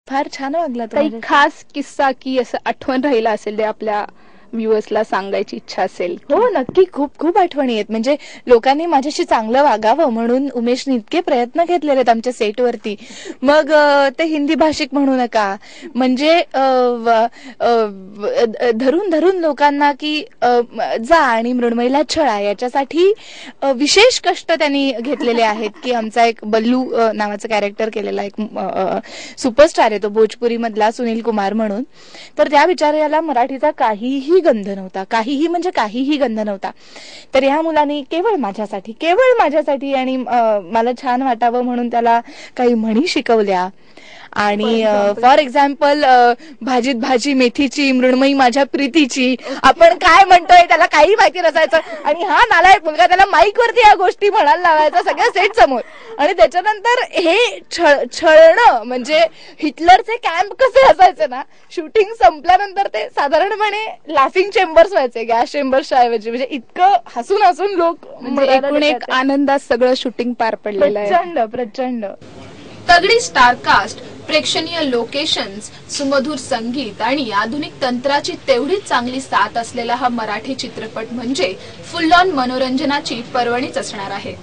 फार छान वागला तो. काही खास किस्सा की असं आठवण राहिला असेल ते आपल्या व्ह्युअर्सला सांगायची इच्छा असेल? हो नक्की, खूप खूप आठवणी आहेत. म्हणजे लोकांनी माझ्याशी चांगलं वागावं म्हणून उमेशने इतके प्रयत्न घेतलेले आहेत आमच्या सेटवरती. मग ते हिंदी भाषिक म्हणू नका, म्हणजे धरून धरून लोकांना की जा आणि मृण्मयीला छळा, याच्यासाठी विशेष कष्ट त्यांनी घेतलेले आहेत. की आमचा एक बल्लू नावाचं कॅरेक्टर केलेला एक सुपरस्टार आहे तो भोजपुरी मधला, सुनील कुमार म्हणून. तर त्या बिचाऱ्याला मराठीचा काहीही गंध नव्हता, काहीही म्हणजे काहीही गंध नव्हता. तर ह्या मुलांनी केवळ माझ्यासाठी आणि मला छान वाटावं म्हणून त्याला काही म्हणी शिकवल्या. आणि फॉर एक्झाम्पल भाजीत भाजी मेथीची, मृण्मयी माझ्या प्रीतीची, आपण काय म्हणतोय त्याला काही माहिती नसायचं. आणि हा नालायक मुलगा त्याला माईक वरती या गोष्टी म्हणायला लावायचा सगळ्या सेट समोर. आणि त्याच्यानंतर हे छळणं म्हणजे हिटलरचे कॅम्प कसे असायचे ना, शूटिंग संपल्यानंतर ते साधारणपणे लाफिंग चेंबर्स व्हायचे, गॅस चेंबर्सच्या ऐवजी. म्हणजे इतकं हसून हसून लोक, म्हणजे एकूण एक आनंदात सगळं शूटिंग पार पडलेलं आहे. प्रचंड तगडी स्टारकास्ट, प्रेक्षणीय लोकेशन्स, सुमधुर संगीत आणि आधुनिक तंत्राची तेवढीच चांगली साथ असलेला हा मराठी चित्रपट म्हणजे फुल ऑन मनोरंजनाची पर्वणीच असणार आहे.